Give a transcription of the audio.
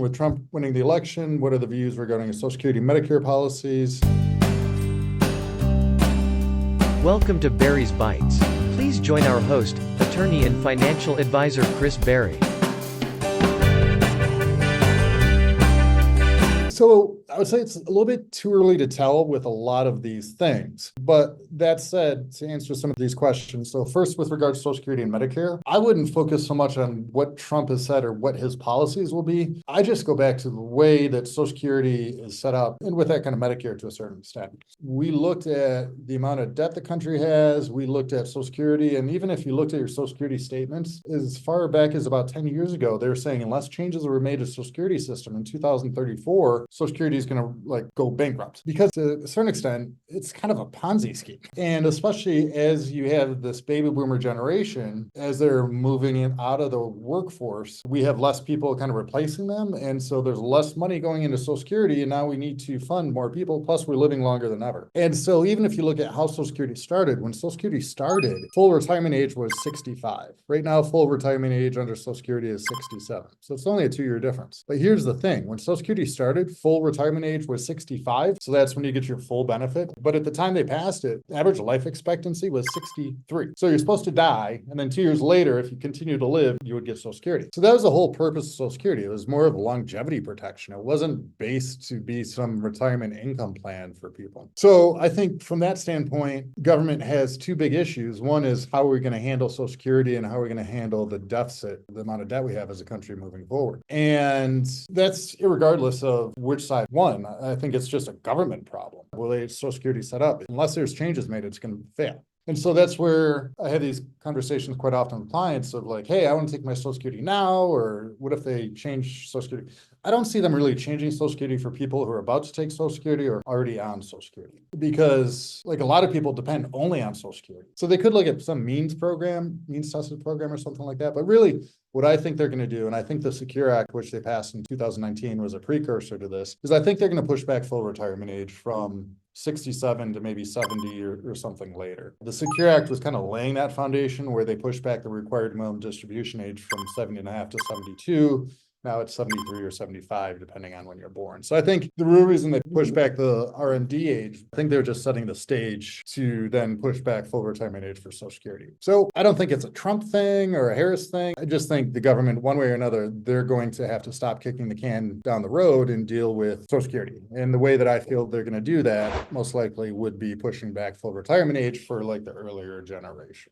with Trump winning the election, what are the views regarding Social Security and Medicare policies? Welcome to Barry's Bites. Please join our host, attorney and financial advisor Chris Barry. So I would say it's a little bit too early to tell with a lot of these things. But that said, to answer some of these questions, so first with regards to Social Security and Medicare, I wouldn't focus so much on what Trump has said or what his policies will be. I just go back to the way that Social Security is set up, and with that kind of Medicare to a certain extent. We looked at the amount of debt the country has, we looked at Social Security, and even if you looked at your Social Security statements, as far back as about 10 years ago, they were saying unless changes were made to the Social Security system in 2034, Social Security is going to go bankrupt, because to a certain extent, it's kind of a Ponzi scheme. And especially as you have this baby boomer generation, as they're moving in out of the workforce, we have less people kind of replacing them. And so there's less money going into Social Security, and now we need to fund more people. Plus we're living longer than ever. And so even if you look at how Social Security started, when Social Security started, full retirement age was 65. Right now, full retirement age under Social Security is 67. So it's only a 2-year difference. But here's the thing, when Social Security started, full retirement age was 65. So that's when you get your full benefit. But at the time they passed it, average life expectancy was 63. So you're supposed to die, and then 2 years later, if you continue to live, you would get Social Security. So that was the whole purpose of Social Security. It was more of a longevity protection. It wasn't based to be some retirement income plan for people. So I think from that standpoint, government has two big issues. One is how are we going to handle Social Security, and how are we going to handle the deficit, the amount of debt we have as a country moving forward. And that's irregardless of which side won. I think it's just a government problem. The way Social Security is set up, unless there's changes made, it's going to fail. And so that's where I have these conversations quite often with clients of like, hey, I want to take my Social Security now, or what if they change Social Security? I don't see them really changing Social Security for people who are about to take Social Security or already on Social Security, because like a lot of people depend only on Social Security. So they could look at some means tested program or something like that. But really what I think they're going to do, and I think the Secure Act, which they passed in 2019 was a precursor to this, is I think they're going to push back full retirement age from 67 to maybe 70 or something later. The Secure Act was kind of laying that foundation where they pushed back the required minimum distribution age from 70.5 to 72. Now it's 73 or 75, depending on when you're born. So I think the real reason they pushed back the RMD age, I think they're just setting the stage to then push back full retirement age for Social Security. So I don't think it's a Trump thing or a Harris thing. I just think the government, one way or another, they're going to have to stop kicking the can down the road and deal with Social Security. And the way that I feel they're going to do that most likely would be pushing back full retirement age for like the earlier generation.